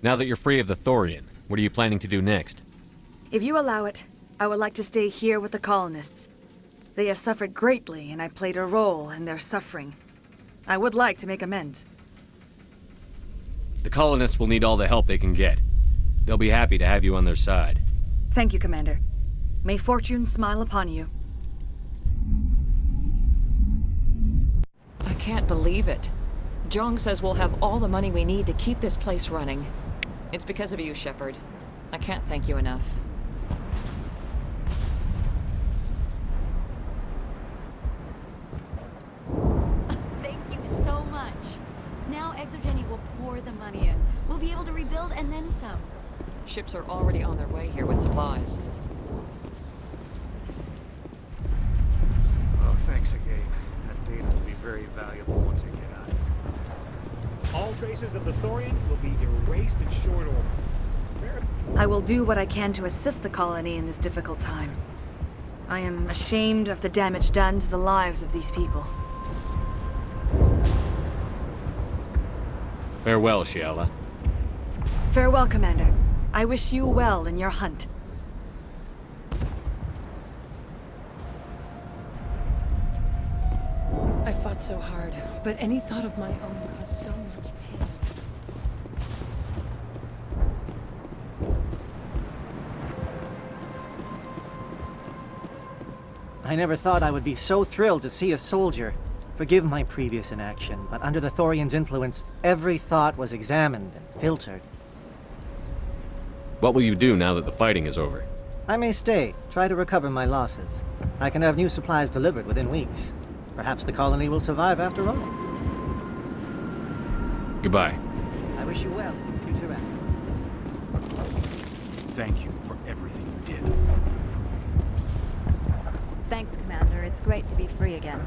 Now that you're free of the Thorian, what are you planning to do next? If you allow it, I would like to stay here with the colonists. They have suffered greatly, and I played a role in their suffering. I would like to make amends. The colonists will need all the help they can get. They'll be happy to have you on their side. Thank you, Commander. May fortune smile upon you. I can't believe it. Jong says we'll have all the money we need to keep this place running. It's because of you, Shepard. I can't thank you enough. Thank you so much. Now Exogeny will pour the money in. We'll be able to rebuild and then some. Ships are already on their way here with supplies. Oh, thanks again. That data will be very valuable once I get out of here. All traces of the Thorian will be erased in short order. I will do what I can to assist the colony in this difficult time. I am ashamed of the damage done to the lives of these people. Farewell, Shiala. Farewell, Commander. I wish you well in your hunt. I fought so hard, but any thought of my own caused so much pain. I never thought I would be so thrilled to see a soldier. Forgive my previous inaction, but under the Thorian's influence, every thought was examined and filtered. What will you do now that the fighting is over? I may stay, try to recover my losses. I can have new supplies delivered within weeks. Perhaps the colony will survive after all. Goodbye. I wish you well in future efforts. Thank you for everything you did. Thanks, Commander. It's great to be free again.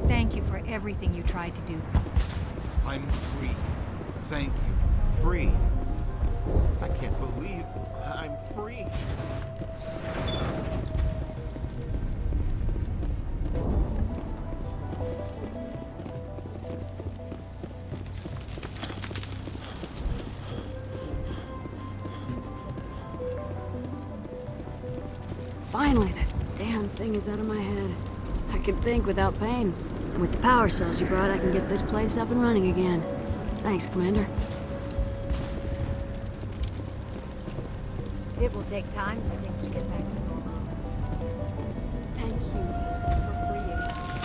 Thank you for everything you tried to do. I'm free. Thank you. Free. I can't believe I'm free. Finally, that damn thing is out of my head. I can think without pain. And with the power cells you brought, I can get this place up and running again. Thanks, Commander. It will take time for things to get back to normal. Thank you for freeing us.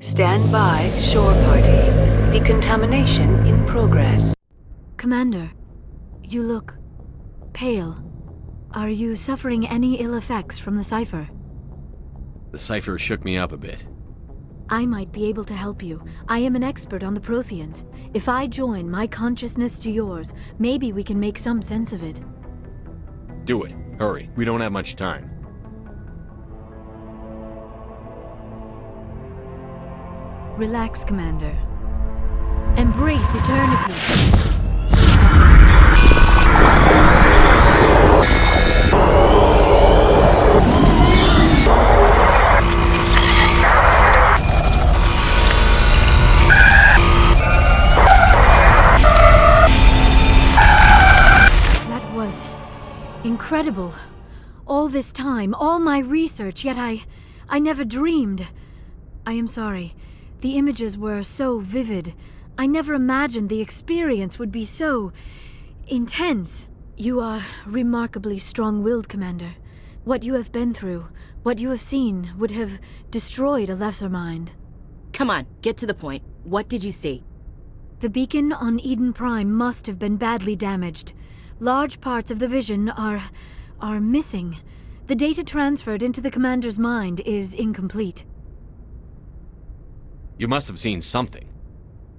Stand by, shore party. Decontamination in progress. Commander, you look pale. Are you suffering any ill effects from the cipher? The cipher shook me up a bit. I might be able to help you. I am an expert on the Protheans. If I join my consciousness to yours, maybe we can make some sense of it. Do it. Hurry. We don't have much time. Relax, Commander. Embrace eternity. That was incredible. All this time, all my research, yet I never dreamed. I am sorry. The images were so vivid. I never imagined the experience would be so intense. You are remarkably strong-willed, Commander. What you have been through, what you have seen, would have destroyed a lesser mind. Come on, get to the point. What did you see? The beacon on Eden Prime must have been badly damaged. Large parts of the vision are missing. The data transferred into the Commander's mind is incomplete. You must have seen something.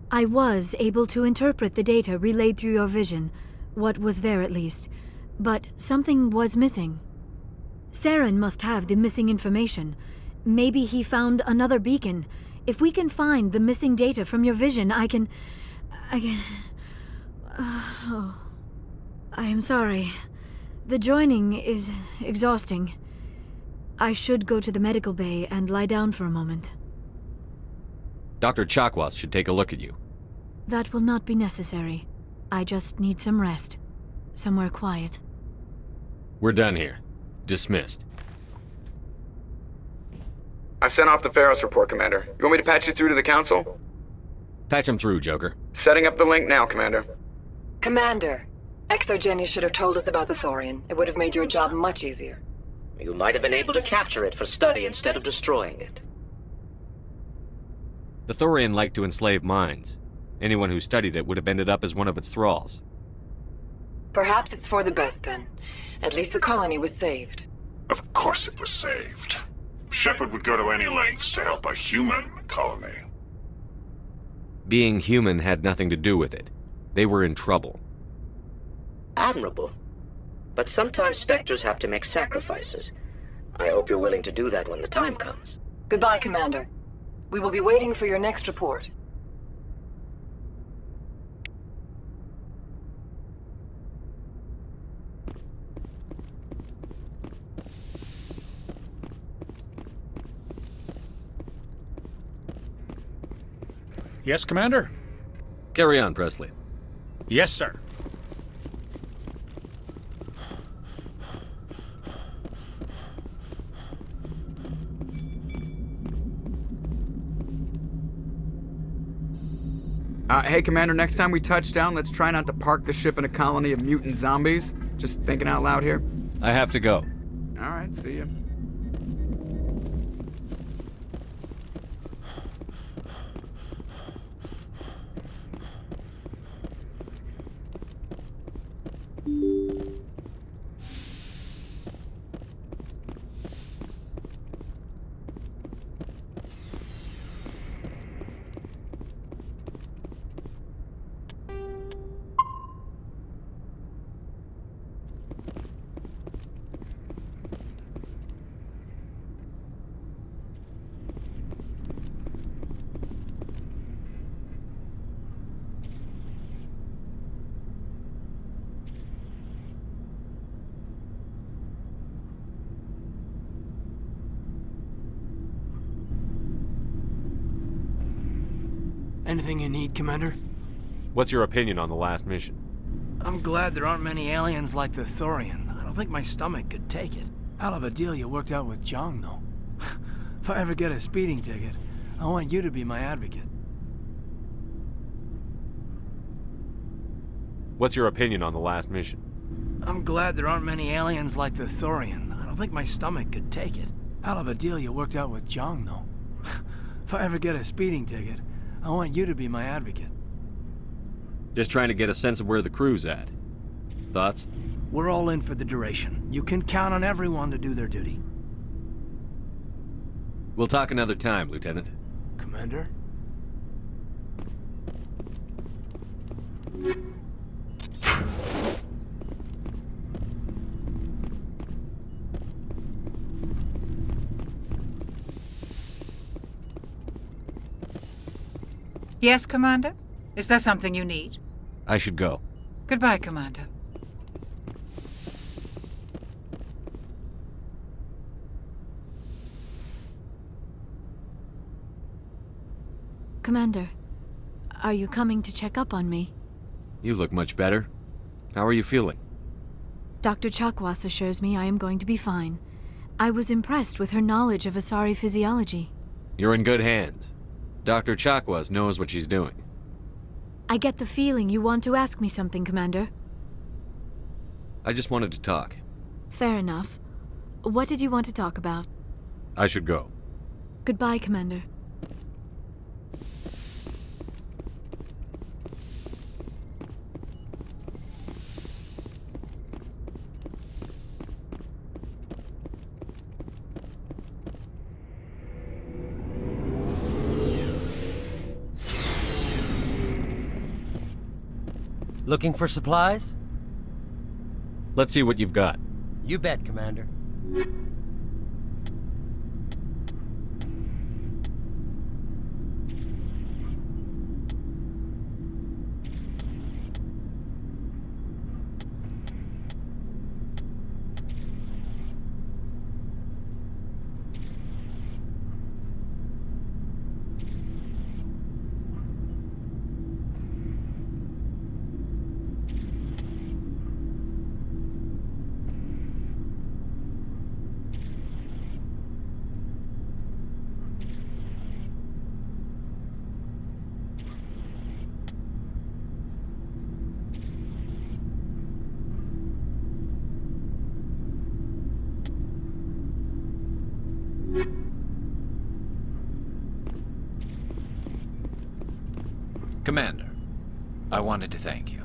I was able to interpret the data relayed through your vision, what was there at least, but something was missing. Saren must have the missing information. Maybe he found another beacon. If we can find the missing data from your vision, I can... I am sorry. The joining is exhausting. I should go to the medical bay and lie down for a moment. Dr. Chakwas should take a look at you. That will not be necessary. I just need some rest. Somewhere quiet. We're done here. Dismissed. I've sent off the Pharos report, Commander. You want me to patch you through to the Council? Patch him through, Joker. Setting up the link now, Commander. Commander, Exogeny should have told us about the Thorian. It would have made your job much easier. You might have been able to capture it for study instead of destroying it. The Thorian liked to enslave minds. Anyone who studied it would have ended up as one of its thralls. Perhaps it's for the best then. At least the colony was saved. Of course it was saved. Shepard would go to any lengths to help a human colony. Being human had nothing to do with it. They were in trouble. Admirable. But sometimes Spectres have to make sacrifices. I hope you're willing to do that when the time comes. Goodbye, Commander. We will be waiting for your next report. Yes, Commander? Carry on, Presley. Yes, sir. Hey, Commander, next time we touch down, let's try not to park the ship in a colony of mutant zombies. Just thinking out loud here. I have to go. All right, see ya. Anything you need, Commander? What's your opinion on the last mission? I'm glad there aren't many aliens like the Thorian. I don't think my stomach could take it. Hell of a deal you worked out with Jong, though. If I ever get a speeding ticket, I want you to be my advocate. What's your opinion on the last mission? I'm glad there aren't many aliens like the Thorian. I don't think my stomach could take it. Hell of a deal you worked out with Jong, though. If I ever get a speeding ticket, I want you to be my advocate. Just trying to get a sense of where the crew's at. Thoughts? We're all in for the duration. You can count on everyone to do their duty. We'll talk another time, Lieutenant. Commander? Yes, Commander? Is there something you need? I should go. Goodbye, Commander. Commander, are you coming to check up on me? You look much better. How are you feeling? Dr. Chakwas assures me I am going to be fine. I was impressed with her knowledge of Asari physiology. You're in good hands. Dr. Chakwas knows what she's doing. I get the feeling you want to ask me something, Commander. I just wanted to talk. Fair enough. What did you want to talk about? I should go. Goodbye, Commander. Looking for supplies? Let's see what you've got. You bet, Commander. Commander, I wanted to thank you.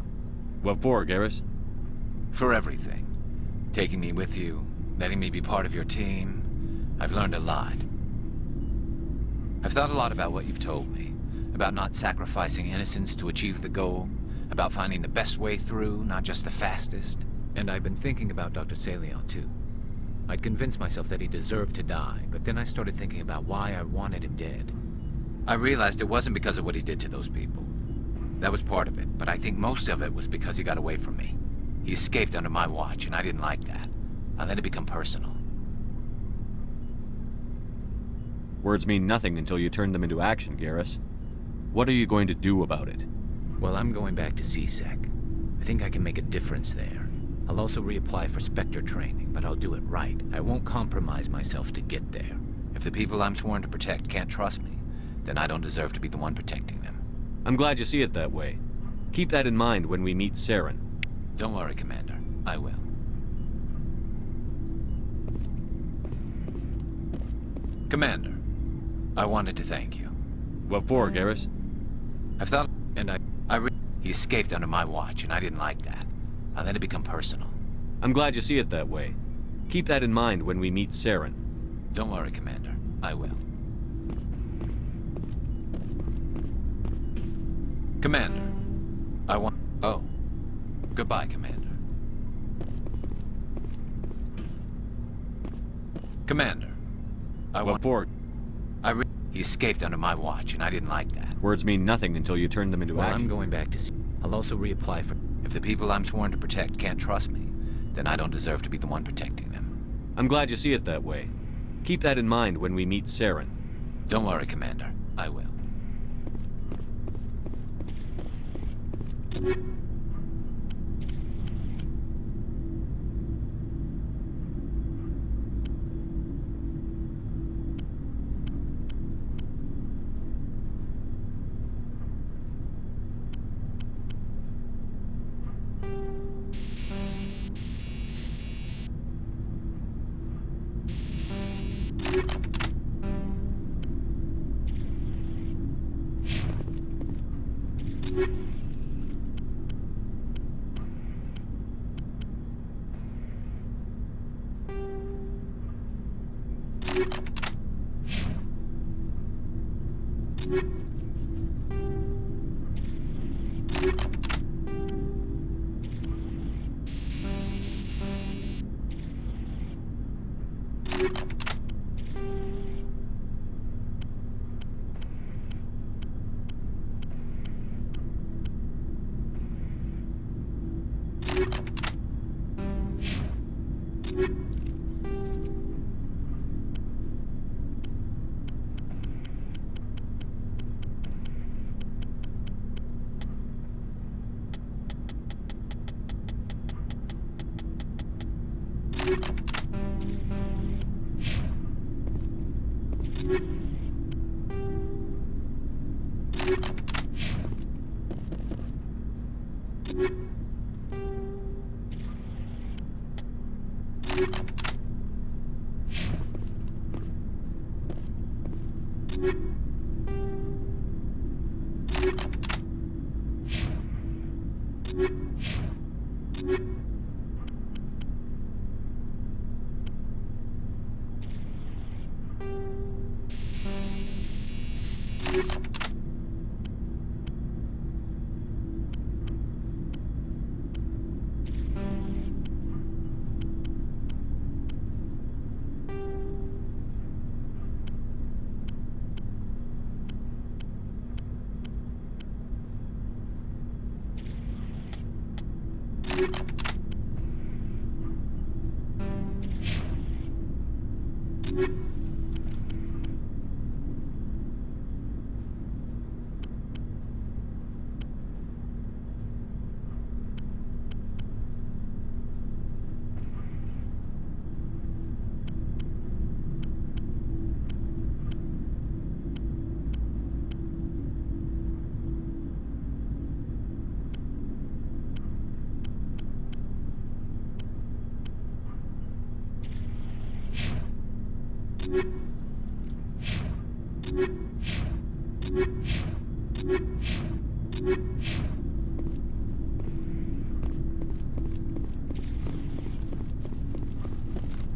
What for, Garrus? For everything. Taking me with you, letting me be part of your team. I've learned a lot. I've thought a lot about what you've told me. About not sacrificing innocence to achieve the goal. About finding the best way through, not just the fastest. And I've been thinking about Dr. Salion, too. I'd convinced myself that he deserved to die, but then I started thinking about why I wanted him dead. I realized it wasn't because of what he did to those people. That was part of it, but I think most of it was because he got away from me. He escaped under my watch, and I didn't like that. I let it become personal. Words mean nothing until you turn them into action, Garrus. What are you going to do about it? Well, I'm going back to CSEC. I think I can make a difference there. I'll also reapply for Spectre training, but I'll do it right. I won't compromise myself to get there. If the people I'm sworn to protect can't trust me, then I don't deserve to be the one protecting them. I'm glad you see it that way. Keep that in mind when we meet Saren. Don't worry, Commander. I will. Commander, I wanted to thank you. What for, Garrus? I've thought, and he escaped under my watch, and I didn't like that. I let it become personal. I'm glad you see it that way. Keep that in mind when we meet Saren. Don't worry, Commander. I will. Commander, I want... Oh. Goodbye, Commander. Commander, I want... What for? He escaped under my watch, and I didn't like that. Words mean nothing until you turn them into action. I'm going back to... I'll also reapply for... If the people I'm sworn to protect can't trust me, then I don't deserve to be the one protecting them. I'm glad you see it that way. Keep that in mind when we meet Saren. Don't worry, Commander. I will.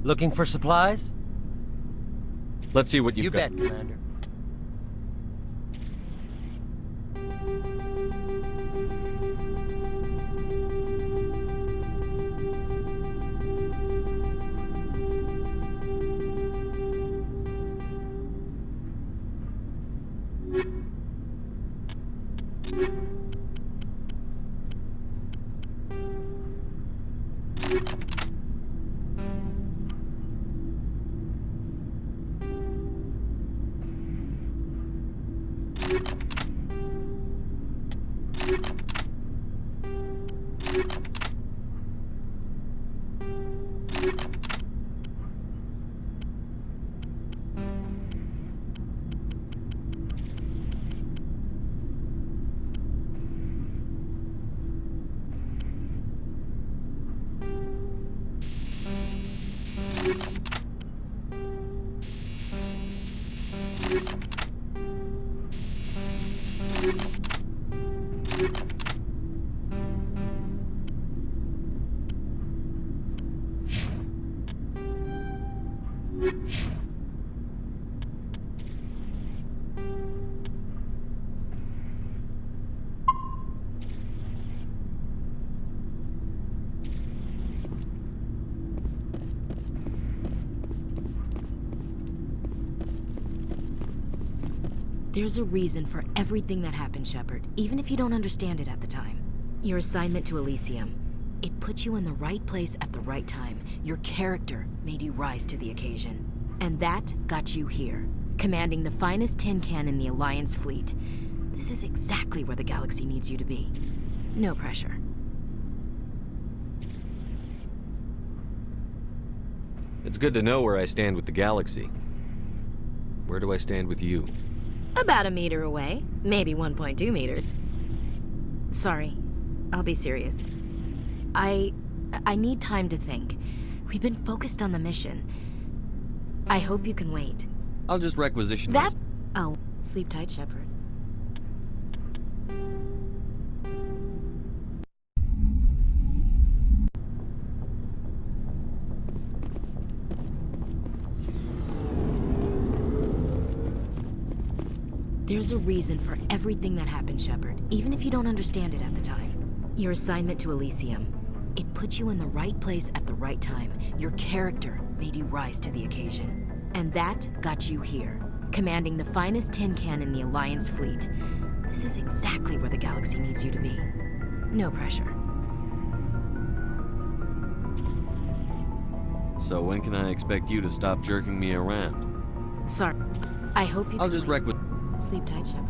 Looking for supplies? Let's see what you've You got. bet, Commander. There's a reason for everything that happened, Shepard, even if you don't understand it at the time. Your assignment to Elysium, it put you in the right place at the right time. Your character made you rise to the occasion. And that got you here, commanding the finest tin can in the Alliance fleet. This is exactly where the galaxy needs you to be. No pressure. It's good to know where I stand with the galaxy. Where do I stand with you? About a meter away, maybe 1.2 meters. Sorry, I'll be serious. I need time to think. We've been focused on the mission. I hope you can wait. I'll just requisition That... Oh, sleep tight, Shepard. There's a reason for everything that happened, Shepard, even if you don't understand it at the time. Your assignment to Elysium, it put you in the right place at the right time. Your character made you rise to the occasion. And that got you here, commanding the finest tin can in the Alliance fleet. This is exactly where the galaxy needs you to be. No pressure. So when can I expect you to stop jerking me around? Sorry. I hope you I'll can just wait. Sleep tight, Shepard.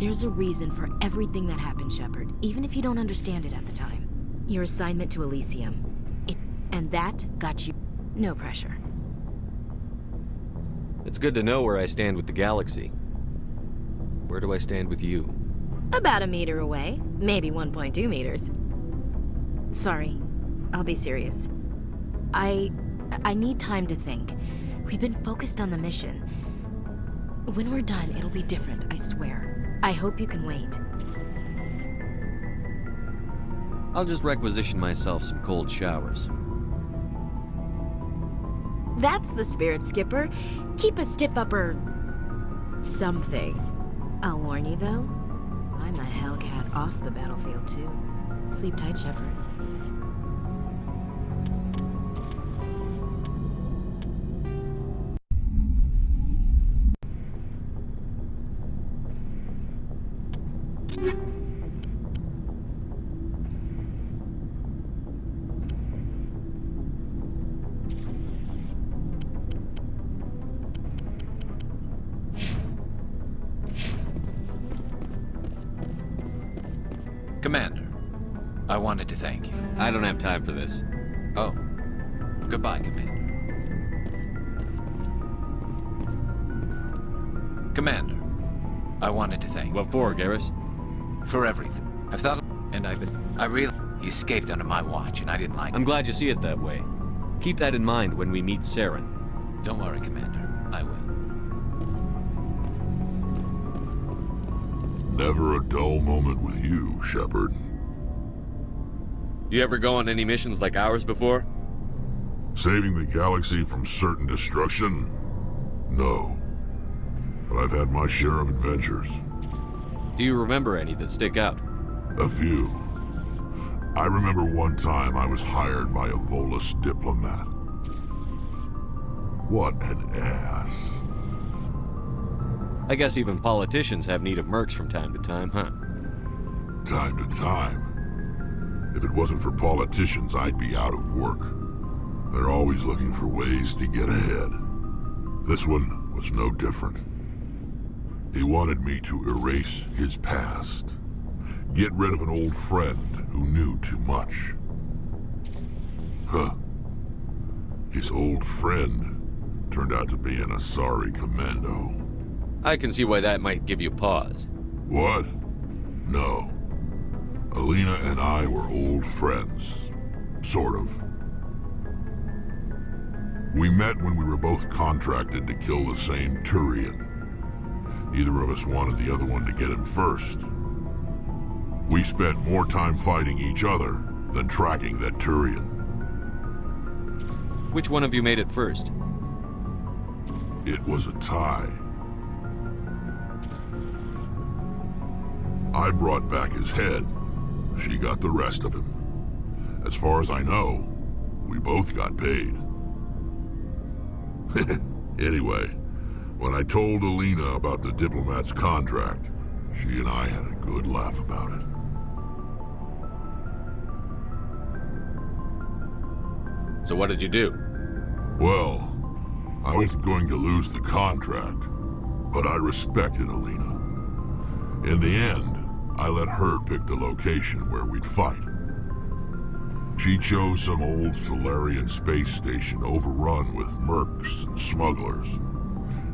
There's a reason for everything that happened, Shepard, even if you don't understand it at the time. Your assignment to Elysium. And that got you no pressure. It's good to know where I stand with the galaxy. Where do I stand with you? About a meter away. Maybe 1.2 meters. Sorry. I'll be serious. I need time to think. We've been focused on the mission. When we're done, it'll be different, I swear. I hope you can wait. I'll just requisition myself some cold showers. That's the spirit, Skipper. Keep a stiff upper... something. I'll warn you, though. I'm a Hellcat off the battlefield, too. Sleep tight, Shepard. Commander, I wanted to thank you. I don't have time for this. Oh. Goodbye, Commander. Commander, I wanted to thank you. What for, Garrus? For everything. I've thought, and I realized he escaped under my watch, and I didn't like it. I'm glad you see it that way. Keep that in mind when we meet Saren. Don't worry, Commander. I will. Never a dull moment with you, Shepard. You ever go on any missions like ours before? Saving the galaxy from certain destruction? No. But I've had my share of adventures. Do you remember any that stick out? A few. I remember one time I was hired by a Volus diplomat. What an ass. I guess even politicians have need of mercs from time to time, huh? Time to time. If it wasn't for politicians, I'd be out of work. They're always looking for ways to get ahead. This one was no different. He wanted me to erase his past. Get rid of an old friend who knew too much. Huh. His old friend turned out to be an Asari commando. I can see why that might give you pause. What? No. Alina and I were old friends. Sort of. We met when we were both contracted to kill the same Turian. Neither of us wanted the other one to get him first. We spent more time fighting each other than tracking that Turian. Which one of you made it first? It was a tie. I brought back his head. She got the rest of him. As far as I know, we both got paid. Anyway, when I told Alina about the diplomat's contract, she and I had a good laugh about it. So what did you do? Well, I wasn't going to lose the contract, but I respected Alina. In the end, I let her pick the location where we'd fight. She chose some old Solarian space station overrun with mercs and smugglers.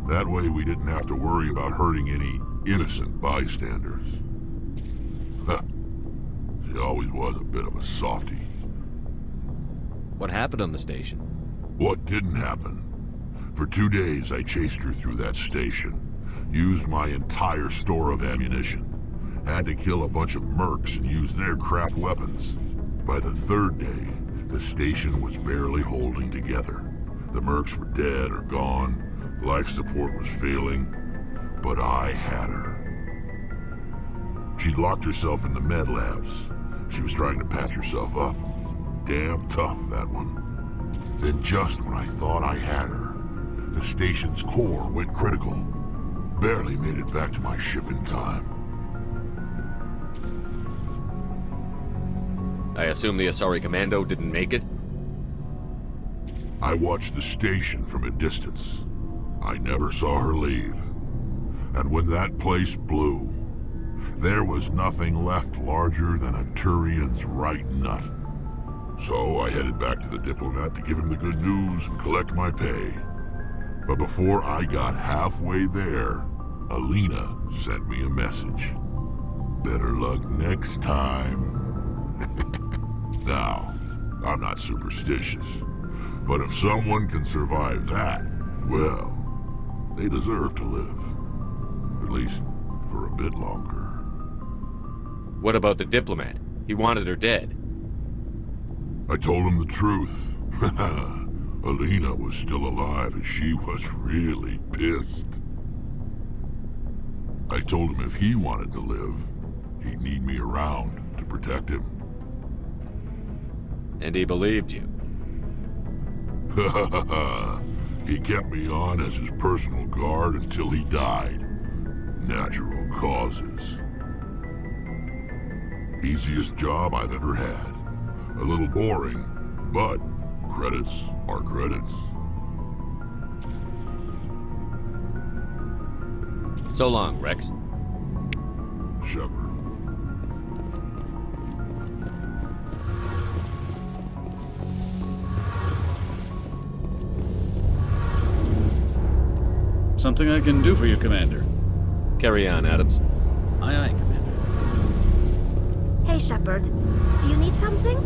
That way we didn't have to worry about hurting any innocent bystanders. Huh. She always was a bit of a softie. What happened on the station? What didn't happen? For 2 days I chased her through that station. Used my entire store of ammunition. Had to kill a bunch of mercs and use their crap weapons. By the 3rd day, the station was barely holding together. The mercs were dead or gone, life support was failing, but I had her. She'd locked herself in the med labs. She was trying to patch herself up. Damn tough, that one. Then just when I thought I had her, the station's core went critical. Barely made it back to my ship in time. I assume the Asari Commando didn't make it? I watched the station from a distance. I never saw her leave. And when that place blew, there was nothing left larger than a Turian's right nut. So I headed back to the diplomat to give him the good news and collect my pay. But before I got halfway there, Alina sent me a message. Better luck next time. Now, I'm not superstitious, but if someone can survive that, well, they deserve to live. At least for a bit longer. What about the diplomat? He wanted her dead. I told him the truth. Alina was still alive and she was really pissed. I told him if he wanted to live, he'd need me around to protect him. And he believed you. He kept me on as his personal guard until he died. Natural causes. Easiest job I've ever had. A little boring, but credits are credits. So long, Rex. Shepard. Something I can do for you, Commander. Carry on, Adams. Aye, aye, Commander. Hey, Shepard. Do you need something?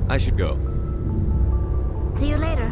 I should go. See you later.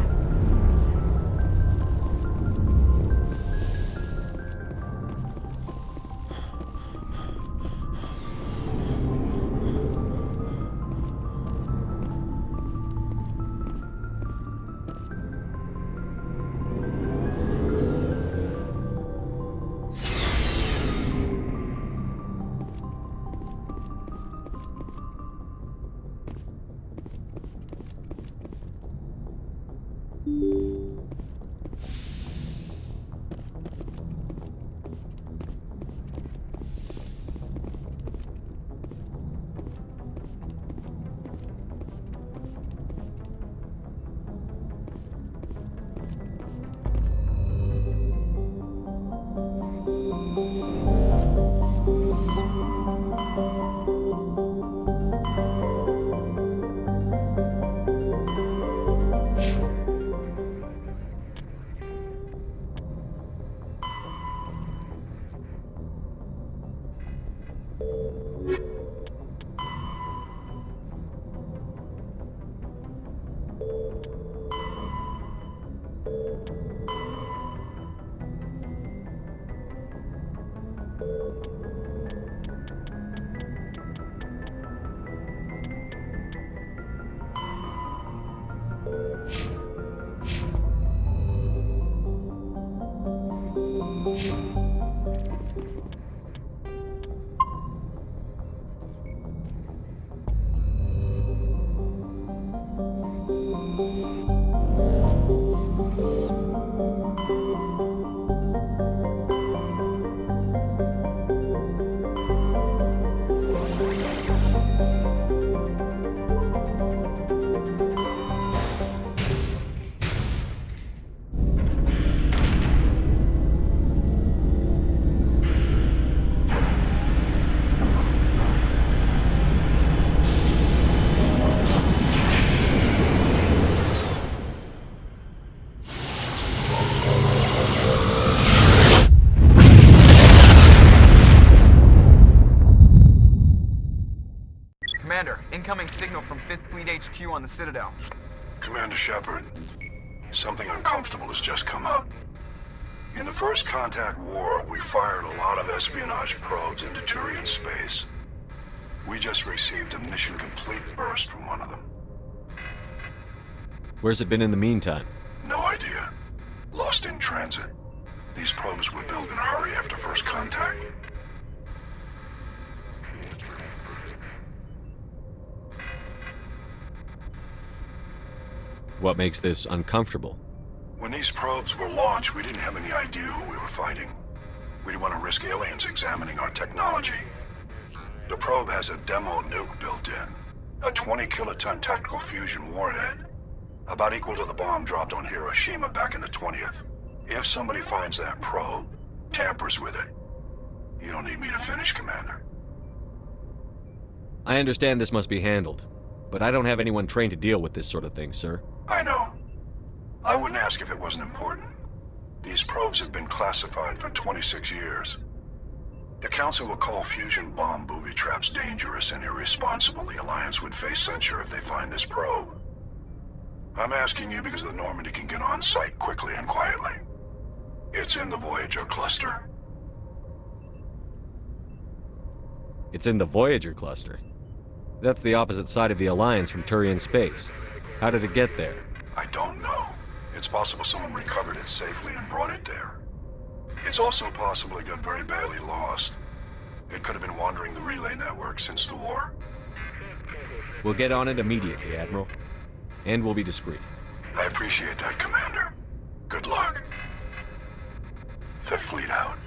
Incoming signal from 5th Fleet HQ on the Citadel. Commander Shepard, something uncomfortable has just come up. In the First Contact War, we fired a lot of espionage probes into Turian space. We just received a mission complete burst from one of them. Where's it been in the meantime? No idea. Lost in transit. These probes were built in a hurry after First Contact. What makes this uncomfortable? When these probes were launched, we didn't have any idea who we were fighting. We didn't want to risk aliens examining our technology. The probe has a demo nuke built in. A 20-kiloton tactical fusion warhead. About equal to the bomb dropped on Hiroshima back in the 20th. If somebody finds that probe, tampers with it, You don't need me to finish, Commander. I understand this must be handled, but I don't have anyone trained to deal with this sort of thing, sir. I know. I wouldn't ask if it wasn't important. These probes have been classified for 26 years. The Council will call fusion bomb booby traps dangerous and irresponsible. The Alliance would face censure if they find this probe. I'm asking you because the Normandy can get on site quickly and quietly. It's in the Voyager cluster. It's in the Voyager cluster. That's the opposite side of the Alliance from Turian space. How did it get there? I don't know. It's possible someone recovered it safely and brought it there. It's also possible it got very badly lost. It could have been wandering the relay network since the war. We'll get on it immediately, Admiral. And we'll be discreet. I appreciate that, Commander. Good luck. Fifth Fleet out.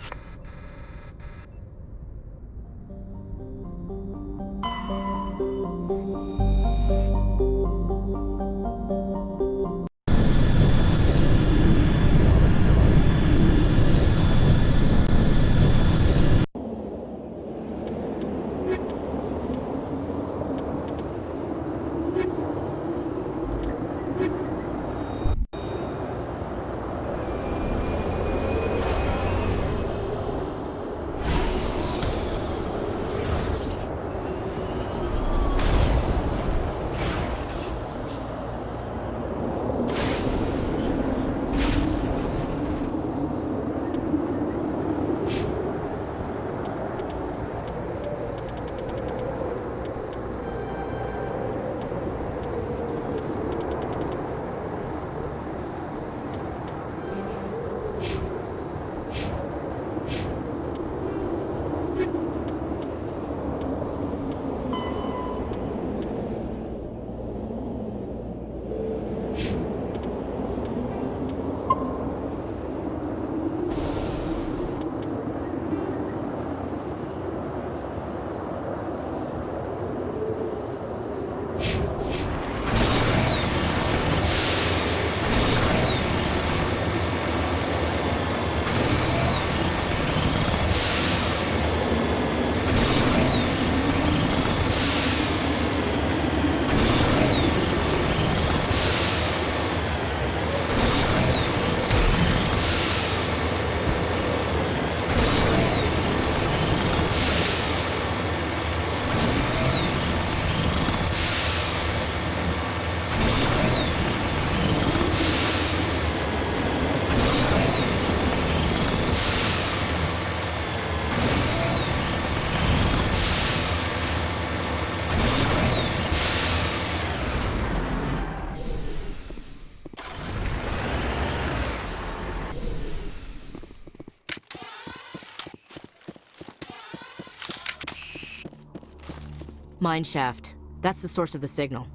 Mine shaft. That's the source of the signal.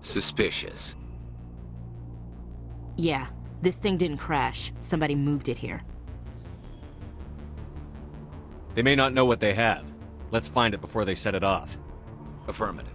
Suspicious. Yeah, this thing didn't crash. Somebody moved it here. They may not know what they have. Let's find it before they set it off. Affirmative.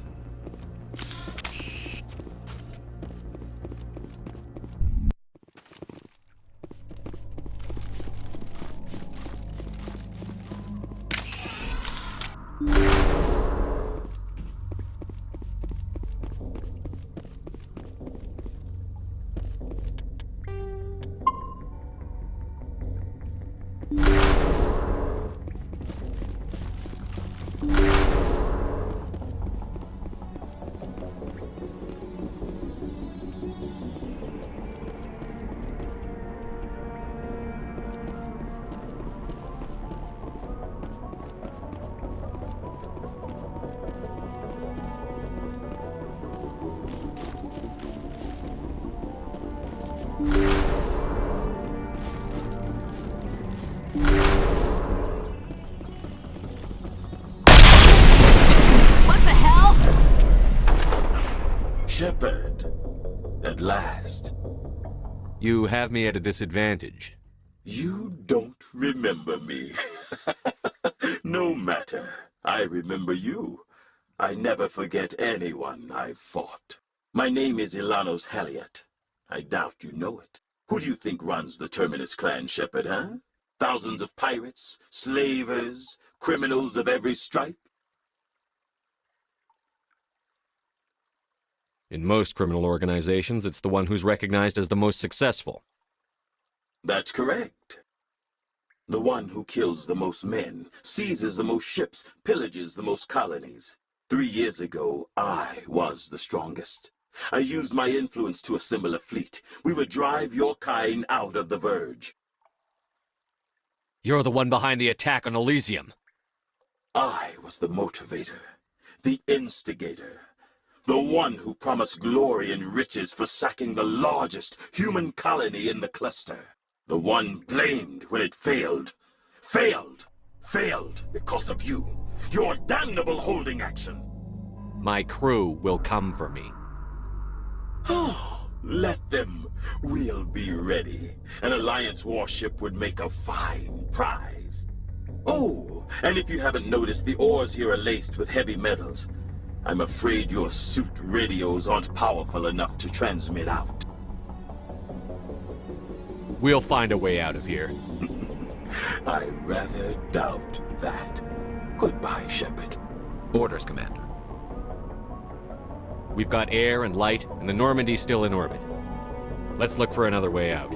Shepard, at last. You have me at a disadvantage. You don't remember me. No matter. I remember you. I never forget anyone I've fought. My name is Ilanos Halliot. I doubt you know it. Who do you think runs the Terminus clan, Shepard, huh? Thousands of pirates, slavers, criminals of every stripe? In most criminal organizations, it's the one who's recognized as the most successful. That's correct. The one who kills the most men, seizes the most ships, pillages the most colonies. 3 years ago, I was the strongest. I used my influence to assemble a fleet. We would drive your kind out of the Verge. You're the one behind the attack on Elysium. I was the motivator, the instigator, the one who promised glory and riches for sacking the largest human colony in the cluster. The one blamed when it failed. Failed because of you. Your damnable holding action. My crew will come for me. Oh, let them. We'll be ready. An Alliance warship would make a fine prize. Oh, and if you haven't noticed, the ores here are laced with heavy metals. I'm afraid your suit radios aren't powerful enough to transmit out. We'll find a way out of here. I rather doubt that. Goodbye, Shepard. Orders, Commander. We've got air and light, and the Normandy's still in orbit. Let's look for another way out.